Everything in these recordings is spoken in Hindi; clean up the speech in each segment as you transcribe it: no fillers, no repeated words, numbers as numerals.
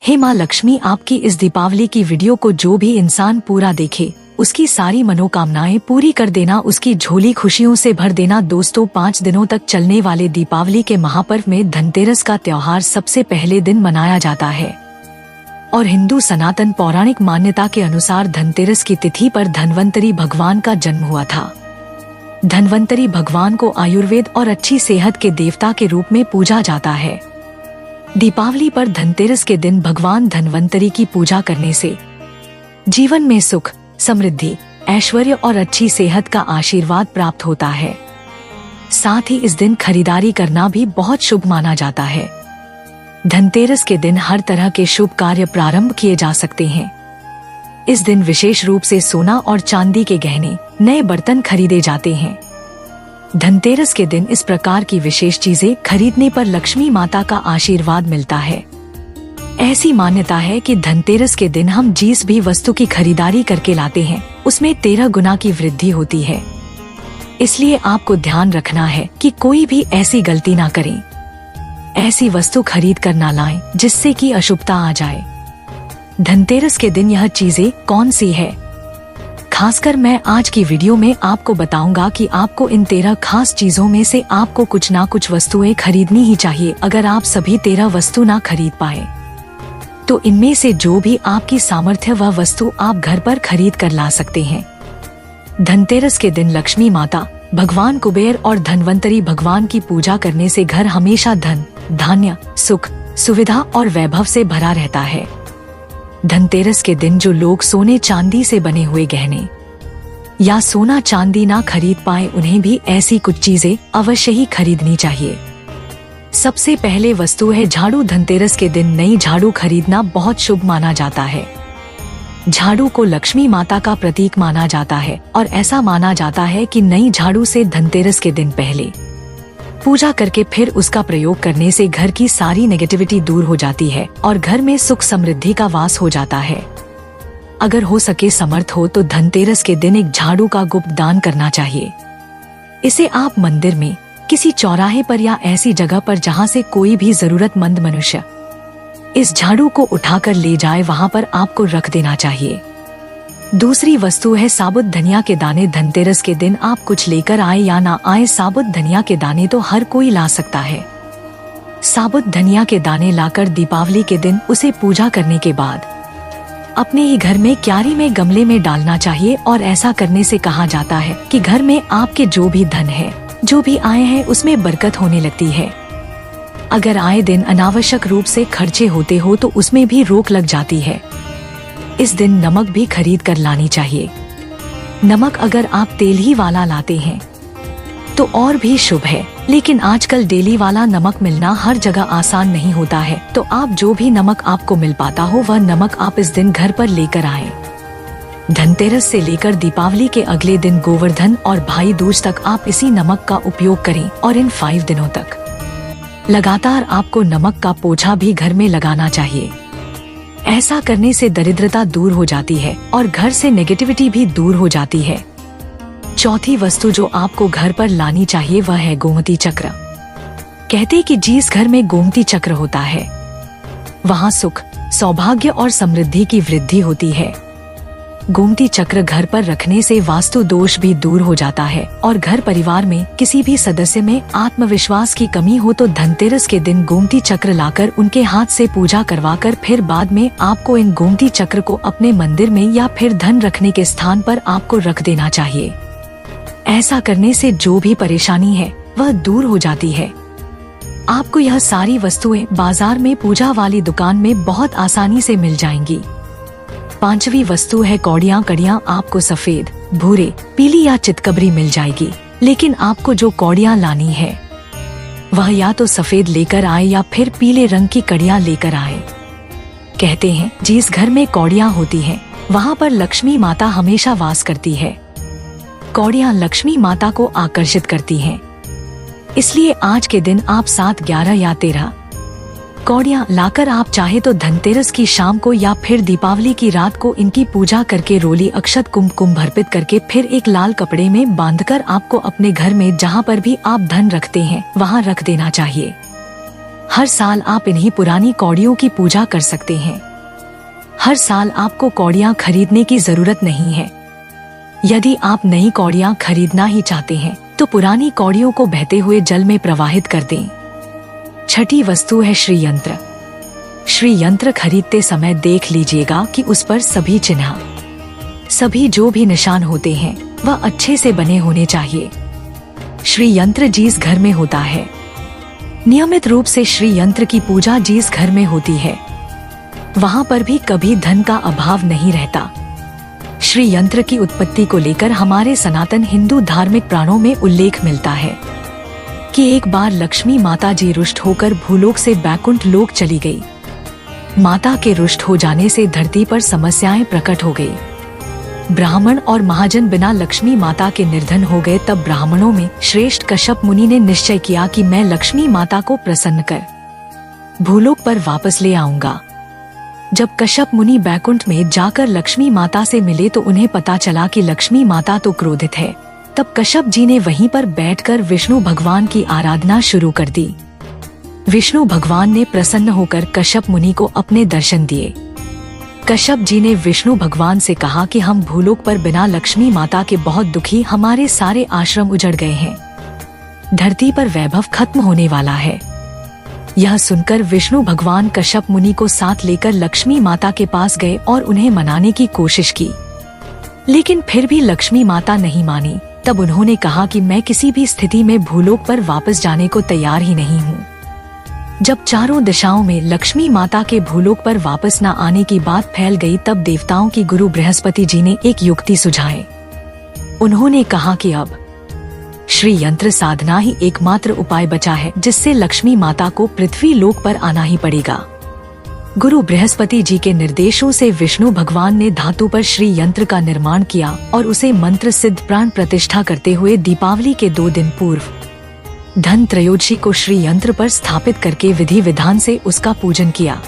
हे माँ लक्ष्मी, आपकी इस दीपावली की वीडियो को जो भी इंसान पूरा देखे उसकी सारी मनोकामनाएं पूरी कर देना, उसकी झोली खुशियों से भर देना। दोस्तों, 5 दिनों तक चलने वाले दीपावली के महापर्व में धनतेरस का त्योहार सबसे पहले दिन मनाया जाता है और हिंदू सनातन पौराणिक मान्यता के अनुसार धनतेरस की तिथि पर धन्वंतरी भगवान का जन्म हुआ था। धन्वंतरी भगवान को आयुर्वेद और अच्छी सेहत के देवता के रूप में पूजा जाता है। दीपावली पर धनतेरस के दिन भगवान धन्वंतरी की पूजा करने से जीवन में सुख, समृद्धि, ऐश्वर्य और अच्छी सेहत का आशीर्वाद प्राप्त होता है। साथ ही इस दिन खरीदारी करना भी बहुत शुभ माना जाता है। धनतेरस के दिन हर तरह के शुभ कार्य प्रारंभ किए जा सकते हैं। इस दिन विशेष रूप से सोना और चांदी के गहने, नए बर्तन खरीदे जाते हैं। धनतेरस के दिन इस प्रकार की विशेष चीजें खरीदने पर लक्ष्मी माता का आशीर्वाद मिलता है। ऐसी मान्यता है कि धनतेरस के दिन हम जिस भी वस्तु की खरीदारी करके लाते हैं उसमें 13 गुना की वृद्धि होती है। इसलिए आपको ध्यान रखना है कि कोई भी ऐसी गलती ना करें, ऐसी वस्तु खरीद कर ना लाएं जिससे कि अशुभता आ जाए। धनतेरस के दिन यह चीजें कौन सी है, खासकर मैं आज की वीडियो में आपको बताऊंगा कि आपको इन 13 खास चीजों में से आपको कुछ ना कुछ वस्तुएं खरीदनी ही चाहिए। अगर आप सभी 13 वस्तु ना खरीद पाए तो इनमें से जो भी आपकी सामर्थ्य वह वस्तु आप घर पर खरीद कर ला सकते हैं। धनतेरस के दिन लक्ष्मी माता, भगवान कुबेर और धन्वंतरी भगवान की पूजा करने से घर हमेशा धन, धान्य, सुख, सुविधा और वैभव से भरा रहता है। धनतेरस के दिन जो लोग सोने चांदी से बने हुए गहने या सोना चांदी ना खरीद पाए उन्हें भी ऐसी कुछ चीजें अवश्य ही खरीदनी चाहिए। सबसे पहले वस्तु है झाड़ू। धनतेरस के दिन नई झाड़ू खरीदना बहुत शुभ माना जाता है। झाड़ू को लक्ष्मी माता का प्रतीक माना जाता है और ऐसा माना जाता है कि नई झाड़ू से धनतेरस के दिन पहले पूजा करके फिर उसका प्रयोग करने से घर की सारी नेगेटिविटी दूर हो जाती है और घर में सुख समृद्धि का वास हो जाता है। अगर हो सके समर्थ हो तो धनतेरस के दिन एक झाड़ू का गुप्त दान करना चाहिए। इसे आप मंदिर में, किसी चौराहे पर या ऐसी जगह पर जहां से कोई भी जरूरतमंद मनुष्य इस झाड़ू को उठाकर ले जाए वहां पर आपको रख देना चाहिए। दूसरी वस्तु है साबुत धनिया के दाने। धनतेरस के दिन आप कुछ लेकर आए या ना आए, साबुत धनिया के दाने तो हर कोई ला सकता है। साबुत धनिया के दाने लाकर दीपावली के दिन उसे पूजा करने के बाद अपने ही घर में क्यारी में गमले में डालना चाहिए और ऐसा करने से कहा जाता है कि घर में आपके जो भी धन है, जो भी आए हैं उसमें बरकत होने लगती है। अगर आए दिन अनावश्यक रूप से खर्चे होते हो तो उसमें भी रोक लग जाती है। इस दिन नमक भी खरीद कर लानी चाहिए। नमक अगर आप तेल ही वाला लाते हैं तो और भी शुभ है, लेकिन आजकल डेली वाला नमक मिलना हर जगह आसान नहीं होता है, तो आप जो भी नमक आपको मिल पाता हो वह नमक आप इस दिन घर पर लेकर आए। धनतेरस से लेकर दीपावली के अगले दिन गोवर्धन और भाई दूज तक आप इसी नमक का उपयोग करें और इन 5 दिनों तक लगातार आपको नमक का पोछा भी घर में लगाना चाहिए। ऐसा करने से दरिद्रता दूर हो जाती है और घर से नेगेटिविटी भी दूर हो जाती है। चौथी वस्तु जो आपको घर पर लानी चाहिए वह है गोमती चक्र। कहते कि जिस घर में गोमती चक्र होता है वहाँ सुख, सौभाग्य और समृद्धि की वृद्धि होती है। गोमती चक्र घर पर रखने से वास्तु दोष भी दूर हो जाता है और घर परिवार में किसी भी सदस्य में आत्मविश्वास की कमी हो तो धनतेरस के दिन गोमती चक्र लाकर उनके हाथ से पूजा करवाकर फिर बाद में आपको इन गोमती चक्र को अपने मंदिर में या फिर धन रखने के स्थान पर आपको रख देना चाहिए। ऐसा करने से जो भी परेशानी है वह दूर हो जाती है। आपको यह सारी वस्तुएं बाजार में पूजा वाली दुकान में बहुत आसानी से मिल जाएंगी। 5वीं वस्तु है कौड़ियाँ। कड़ियाँ आपको सफेद, भूरे, पीली या चितकबरी मिल जाएगी, लेकिन आपको जो कौड़ियाँ लानी है वह या तो सफेद लेकर आए या फिर पीले रंग की कड़ियाँ लेकर आए। कहते हैं जिस घर में कौड़ियाँ होती हैं वहाँ पर लक्ष्मी माता हमेशा वास करती है। कौड़ियाँ लक्ष्मी माता को आकर्षित करती हैं, इसलिए आज के दिन आप 7, 11 या 13 कौड़ियाँ लाकर आप चाहे तो धनतेरस की शाम को या फिर दीपावली की रात को इनकी पूजा करके रोली, अक्षत, कुमकुम अर्पित करके फिर एक लाल कपड़े में बांधकर आपको अपने घर में जहाँ पर भी आप धन रखते हैं वहाँ रख देना चाहिए। हर साल आप इन्हीं पुरानी कौड़ियों की पूजा कर सकते हैं। हर साल आपको कौड़ियाँ खरीदने की जरूरत नहीं है। यदि आप नई कौड़ियाँ खरीदना ही चाहते हैं तो पुरानी कौड़ियों को बहते हुए जल में प्रवाहित कर दें। छठी वस्तु है श्री यंत्र। श्री यंत्र खरीदते समय देख लीजिएगा कि उस पर सभी चिन्ह, सभी जो भी निशान होते हैं वह अच्छे से बने होने चाहिए। श्री यंत्र जिस घर में होता है, नियमित रूप से श्री यंत्र की पूजा जिस घर में होती है, वहाँ पर भी कभी धन का अभाव नहीं रहता। श्री यंत्र की उत्पत्ति को लेकर हमारे सनातन हिंदू धार्मिक पुराणों में उल्लेख मिलता है कि एक बार लक्ष्मी माता जी रुष्ट होकर भूलोक से बैकुंठ लोक चली गई। माता के रुष्ट हो जाने से धरती पर समस्याएं प्रकट हो गई। ब्राह्मण और महाजन बिना लक्ष्मी माता के निर्धन हो गए। तब ब्राह्मणों में श्रेष्ठ कश्यप मुनि ने निश्चय किया कि मैं लक्ष्मी माता को प्रसन्न कर भूलोक पर वापस ले आऊंगा। जब कश्यप मुनि बैकुंठ में जाकर लक्ष्मी माता से मिले तो उन्हें पता चला कि लक्ष्मी माता तो क्रोधित है। तब कश्यप जी ने वहीं पर बैठकर विष्णु भगवान की आराधना शुरू कर दी। विष्णु भगवान ने प्रसन्न होकर कश्यप मुनि को अपने दर्शन दिए। कश्यप जी ने विष्णु भगवान से कहा कि हम भूलोक पर बिना लक्ष्मी माता के बहुत दुखी, हमारे सारे आश्रम उजड़ गए हैं, धरती पर वैभव खत्म होने वाला है। यह सुनकर विष्णु भगवान कश्यप मुनि को साथ लेकर लक्ष्मी माता के पास गए और उन्हें मनाने की कोशिश की, लेकिन फिर भी लक्ष्मी माता नहीं मानी। तब उन्होंने कहा कि मैं किसी भी स्थिति में भूलोक पर वापस जाने को तैयार ही नहीं हूँ। जब चारों दिशाओं में लक्ष्मी माता के भूलोक पर वापस न आने की बात फैल गई, तब देवताओं की गुरु बृहस्पति जी ने एक युक्ति सुझाई। उन्होंने कहा कि अब श्री यंत्र साधना ही एकमात्र उपाय बचा है जिससे लक्ष्मी माता को पृथ्वी लोक पर आना ही पड़ेगा। गुरु बृहस्पति जी के निर्देशों से विष्णु भगवान ने धातु पर श्री यंत्र का निर्माण किया और उसे मंत्र सिद्ध प्राण प्रतिष्ठा करते हुए दीपावली के 2 दिन पूर्व धन त्रयोदशी को श्री यंत्र पर स्थापित करके विधि विधान से उसका पूजन किया।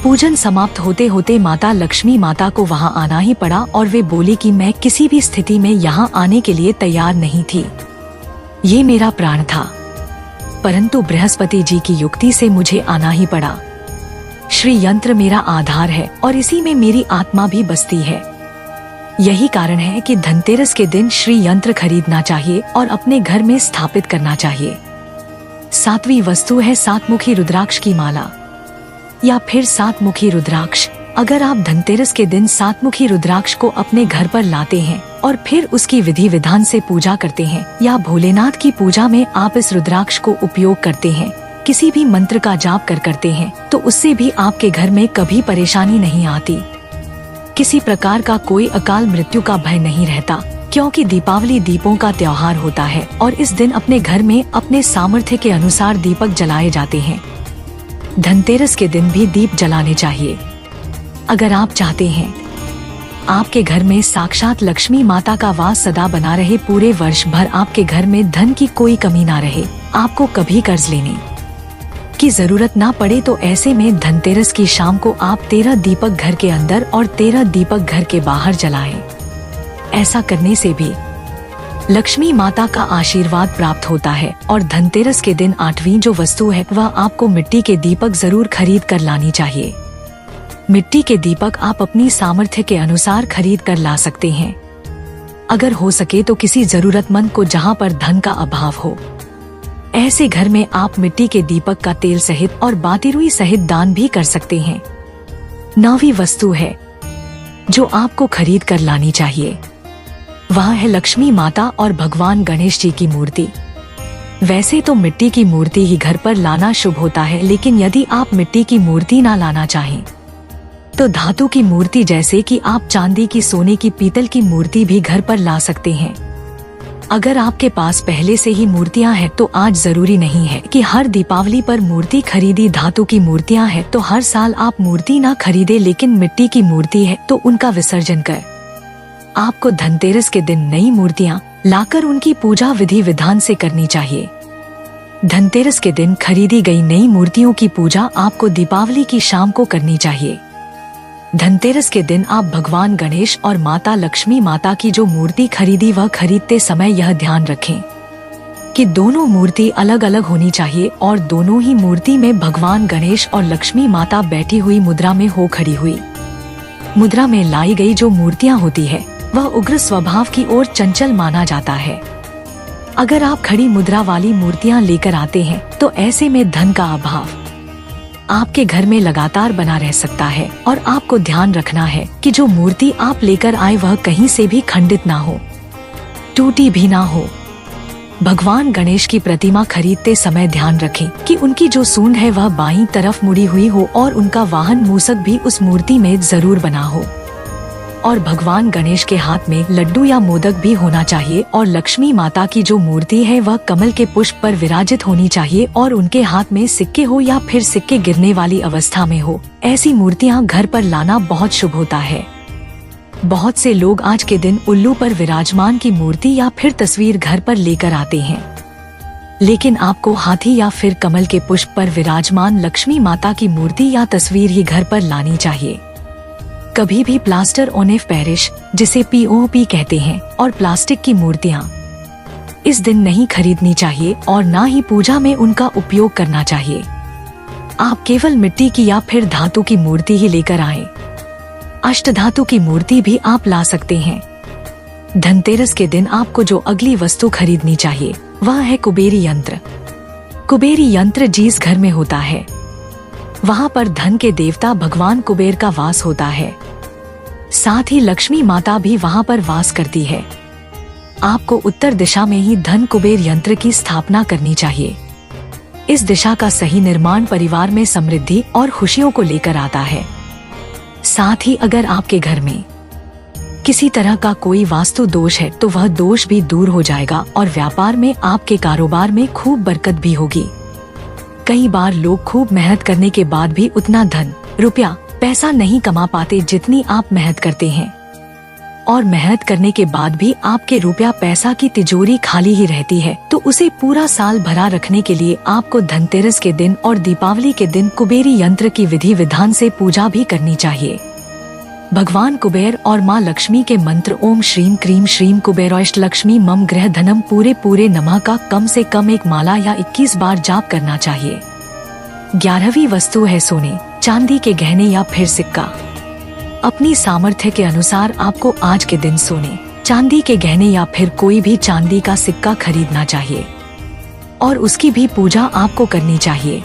पूजन समाप्त होते होते माता लक्ष्मी माता को वहां आना ही पड़ा और वे बोली कि मैं किसी भी स्थिति में यहां आने के लिए तैयार नहीं थी, ये मेरा प्राण था, परंतु बृहस्पति जी की युक्ति से मुझे आना ही पड़ा। श्री यंत्र मेरा आधार है और इसी में मेरी आत्मा भी बसती है। यही कारण है कि धनतेरस के दिन श्री यंत्र खरीदना चाहिए और अपने घर में स्थापित करना चाहिए। 7वीं वस्तु है 7 रुद्राक्ष की माला या फिर 7 रुद्राक्ष। अगर आप धनतेरस के दिन 7 रुद्राक्ष को अपने घर पर लाते हैं और फिर उसकी विधि विधान से पूजा करते हैं या भोलेनाथ की पूजा में आप इस रुद्राक्ष को उपयोग करते हैं, किसी भी मंत्र का जाप करते हैं, तो उससे भी आपके घर में कभी परेशानी नहीं आती, किसी प्रकार का कोई अकाल मृत्यु का भय नहीं रहता, क्योंकि दीपावली दीपों का त्योहार होता है और इस दिन अपने घर में अपने सामर्थ्य के अनुसार दीपक जलाए जाते हैं। धनतेरस के दिन भी दीप जलाने चाहिए। अगर आप चाहते हैं आपके घर में साक्षात लक्ष्मी माता का वास सदा बना रहे, पूरे वर्ष भर आपके घर में धन की कोई कमी ना रहे, आपको कभी कर्ज लेने की जरूरत ना पड़े, तो ऐसे में धनतेरस की शाम को आप 13 दीपक घर के अंदर और 13 दीपक घर के बाहर जलाएं। ऐसा करने से भी लक्ष्मी माता का आशीर्वाद प्राप्त होता है। और धनतेरस के दिन 8वीं जो वस्तु है वह आपको मिट्टी के दीपक जरूर खरीद कर लानी चाहिए। मिट्टी के दीपक आप अपनी सामर्थ्य के अनुसार खरीद कर ला सकते हैं। अगर हो सके तो किसी जरूरतमंद को जहाँ पर धन का अभाव हो, ऐसे घर में आप मिट्टी के दीपक का तेल सहित और बातिरुई सहित दान भी कर सकते हैं। 9वीं वस्तु है जो आपको खरीद कर लानी चाहिए, वह है लक्ष्मी माता और भगवान गणेश जी की मूर्ति। वैसे तो मिट्टी की मूर्ति ही घर पर लाना शुभ होता है, लेकिन यदि आप मिट्टी की मूर्ति ना लाना चाहें तो धातु की मूर्ति जैसे कि आप चांदी की, सोने की, पीतल की मूर्ति भी घर पर ला सकते हैं। अगर आपके पास पहले से ही मूर्तियां हैं तो आज जरूरी नहीं है कि हर दीपावली पर मूर्ति खरीदी। धातु की मूर्तियां हैं तो हर साल आप मूर्ति ना खरीदे, लेकिन मिट्टी की मूर्ति है तो उनका विसर्जन कर आपको धनतेरस के दिन नई मूर्तियां लाकर उनकी पूजा विधि विधान से करनी चाहिए। धनतेरस के दिन खरीदी गई नई मूर्तियों की पूजा आपको दीपावली की शाम को करनी चाहिए। धनतेरस के दिन आप भगवान गणेश और माता लक्ष्मी माता की जो मूर्ति खरीदी वह खरीदते समय यह ध्यान रखें कि दोनों मूर्ति अलग अलग होनी चाहिए और दोनों ही मूर्ति में भगवान गणेश और लक्ष्मी माता बैठी हुई मुद्रा में हो खड़ी हुई। मुद्रा में लाई गई जो मूर्तियाँ होती है वह उग्र स्वभाव की ओर चंचल माना जाता है। अगर आप खड़ी मुद्रा वाली मूर्तियाँ लेकर आते हैं तो ऐसे में धन का अभाव आपके घर में लगातार बना रह सकता है और आपको ध्यान रखना है कि जो मूर्ति आप लेकर आए वह कहीं से भी खंडित ना हो, टूटी भी ना हो। भगवान गणेश की प्रतिमा खरीदते समय ध्यान रखें कि उनकी जो सूंड है वह बाईं तरफ मुड़ी हुई हो और उनका वाहन मूसक भी उस मूर्ति में जरूर बना हो। और भगवान गणेश के हाथ में लड्डू या मोदक भी होना चाहिए और लक्ष्मी माता की जो मूर्ति है वह कमल के पुष्प पर विराजित होनी चाहिए और उनके हाथ में सिक्के हो या फिर सिक्के गिरने वाली अवस्था में हो। ऐसी मूर्तियाँ घर पर लाना बहुत शुभ होता है। बहुत से लोग आज के दिन उल्लू पर विराजमान की मूर्ति या फिर तस्वीर घर पर लेकर आते हैं, लेकिन आपको हाथी या फिर कमल के पुष्प पर विराजमान लक्ष्मी माता की मूर्ति या तस्वीर ही घर पर लानी चाहिए। कभी भी प्लास्टर ऑन पेरिस, जिसे POP कहते हैं, और प्लास्टिक की मूर्तियाँ इस दिन नहीं खरीदनी चाहिए और ना ही पूजा में उनका उपयोग करना चाहिए। आप केवल मिट्टी की या फिर धातु की मूर्ति ही लेकर आएं। अष्टधातु की मूर्ति भी आप ला सकते हैं। धनतेरस के दिन आपको जो अगली वस्तु खरीदनी चाहिए वह है कुबेरी यंत्र। कुबेरी यंत्र जिस घर में होता है वहाँ पर धन के देवता भगवान कुबेर का वास होता है, साथ ही लक्ष्मी माता भी वहाँ पर वास करती है। आपको उत्तर दिशा में ही धन कुबेर यंत्र की स्थापना करनी चाहिए। इस दिशा का सही निर्माण परिवार में समृद्धि और खुशियों को लेकर आता है। साथ ही अगर आपके घर में किसी तरह का कोई वास्तु दोष है तो वह दोष भी दूर हो जाएगा और व्यापार में आपके कारोबार में खूब बरकत भी होगी। कई बार लोग खूब मेहनत करने के बाद भी उतना धन, रुपया, पैसा नहीं कमा पाते जितनी आप मेहनत करते हैं, और मेहनत करने के बाद भी आपके रुपया पैसा की तिजोरी खाली ही रहती है। तो उसे पूरा साल भरा रखने के लिए आपको धनतेरस के दिन और दीपावली के दिन कुबेरी यंत्र की विधि विधान से पूजा भी करनी चाहिए। भगवान कुबेर और माँ लक्ष्मी के मंत्र ओम श्रीम क्रीम श्रीम कुबेराष्ट लक्ष्मी मम ग्रह धनम पूरे नमः का कम से कम एक माला या 21 बार जाप करना चाहिए। 11वीं वस्तु है सोने चांदी के गहने या फिर सिक्का। अपनी सामर्थ्य के अनुसार आपको आज के दिन सोने चांदी के गहने या फिर कोई भी चांदी का सिक्का खरीदना चाहिए और उसकी भी पूजा आपको करनी चाहिए।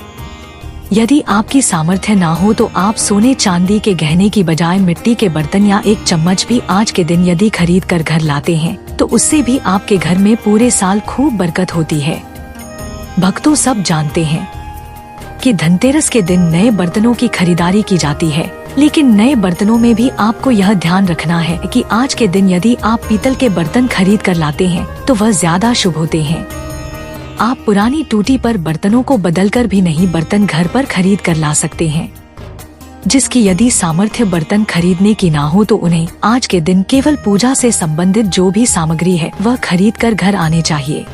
यदि आपकी सामर्थ्य ना हो तो आप सोने चांदी के गहने की बजाय मिट्टी के बर्तन या एक चम्मच भी आज के दिन यदि खरीद कर घर लाते हैं तो उससे भी आपके घर में पूरे साल खूब बरकत होती है। भक्तों सब जानते हैं कि धनतेरस के दिन नए बर्तनों की खरीदारी की जाती है, लेकिन नए बर्तनों में भी आपको यह ध्यान रखना है कि आज के दिन यदि आप पीतल के बर्तन खरीद कर लाते हैं तो वह ज्यादा शुभ होते हैं। आप पुरानी टूटी पर बर्तनों को बदलकर भी नहीं बर्तन घर पर खरीद कर ला सकते हैं। जिसकी यदि सामर्थ्य बर्तन खरीदने की ना हो तो उन्हें आज के दिन केवल पूजा से संबंधित जो भी सामग्री है वह खरीद कर घर आने चाहिए।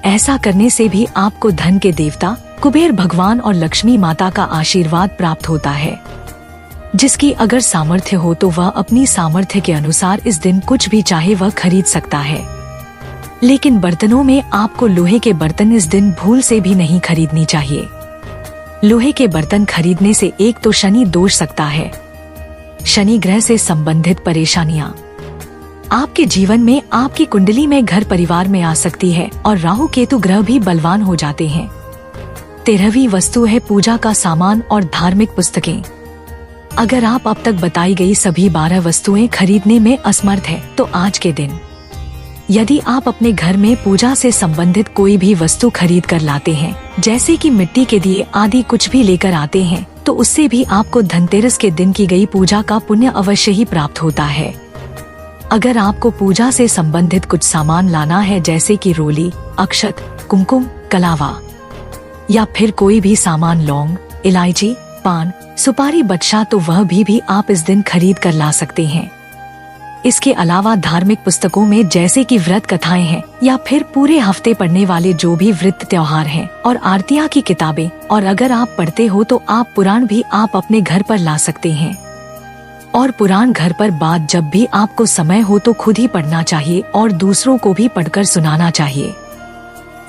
ऐसा करने से भी आपको धन के देवता कुबेर भगवान और लक्ष्मी माता का आशीर्वाद प्राप्त होता है। जिसकी अगर सामर्थ्य हो तो वह अपनी सामर्थ्य के अनुसार इस दिन कुछ भी चाहे वह खरीद सकता है, लेकिन बर्तनों में आपको लोहे के बर्तन इस दिन भूल से भी नहीं खरीदनी चाहिए। लोहे के बर्तन खरीदने से एक तो शनि दोष सकता है, शनि ग्रह से संबंधित परेशानियां आपके जीवन में आपकी कुंडली में घर परिवार में आ सकती है और राहु केतु ग्रह भी बलवान हो जाते हैं। 13वीं वस्तु है पूजा का सामान और धार्मिक पुस्तकें। अगर आप अब तक बताई गई सभी 12 वस्तुएं खरीदने में असमर्थ है तो आज के दिन यदि आप अपने घर में पूजा से संबंधित कोई भी वस्तु खरीद कर लाते हैं, जैसे कि मिट्टी के दिए आदि कुछ भी लेकर आते हैं, तो उससे भी आपको धनतेरस के दिन की गई पूजा का पुण्य अवश्य ही प्राप्त होता है। अगर आपको पूजा से संबंधित कुछ सामान लाना है जैसे कि रोली, अक्षत, कुमकुम, कलावा या फिर कोई भी सामान लौंग, इलायची, पान, सुपारी, बदशा, तो वह भी आप इस दिन खरीद कर ला सकते हैं। इसके अलावा धार्मिक पुस्तकों में जैसे कि व्रत कथाएं हैं या फिर पूरे हफ्ते पढ़ने वाले जो भी व्रत त्योहार हैं और आरतियां की किताबें, और अगर आप पढ़ते हो तो आप पुराण भी आप अपने घर पर ला सकते हैं। और पुराण घर पर बात जब भी आपको समय हो तो खुद ही पढ़ना चाहिए और दूसरों को भी पढ़कर सुनाना चाहिए।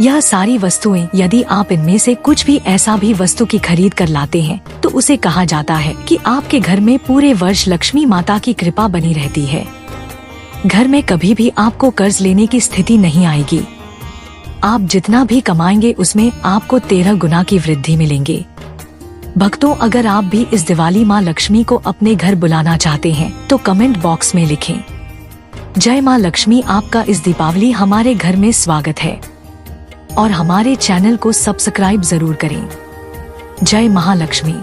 यह सारी वस्तुएं यदि आप इनमें से कुछ भी ऐसा भी वस्तु की खरीद कर लाते हैं तो उसे कहा जाता है कि आपके घर में पूरे वर्ष लक्ष्मी माता की कृपा बनी रहती है। घर में कभी भी आपको कर्ज लेने की स्थिति नहीं आएगी। आप जितना भी कमाएंगे उसमें आपको 13 गुना की वृद्धि मिलेंगे। भक्तों, अगर आप भी इस दिवाली माँ लक्ष्मी को अपने घर बुलाना चाहते हैं तो कमेंट बॉक्स में लिखें, जय माँ लक्ष्मी। आपका इस दीपावली हमारे घर में स्वागत है और हमारे चैनल को सब्सक्राइब जरूर करें। जय महालक्ष्मी।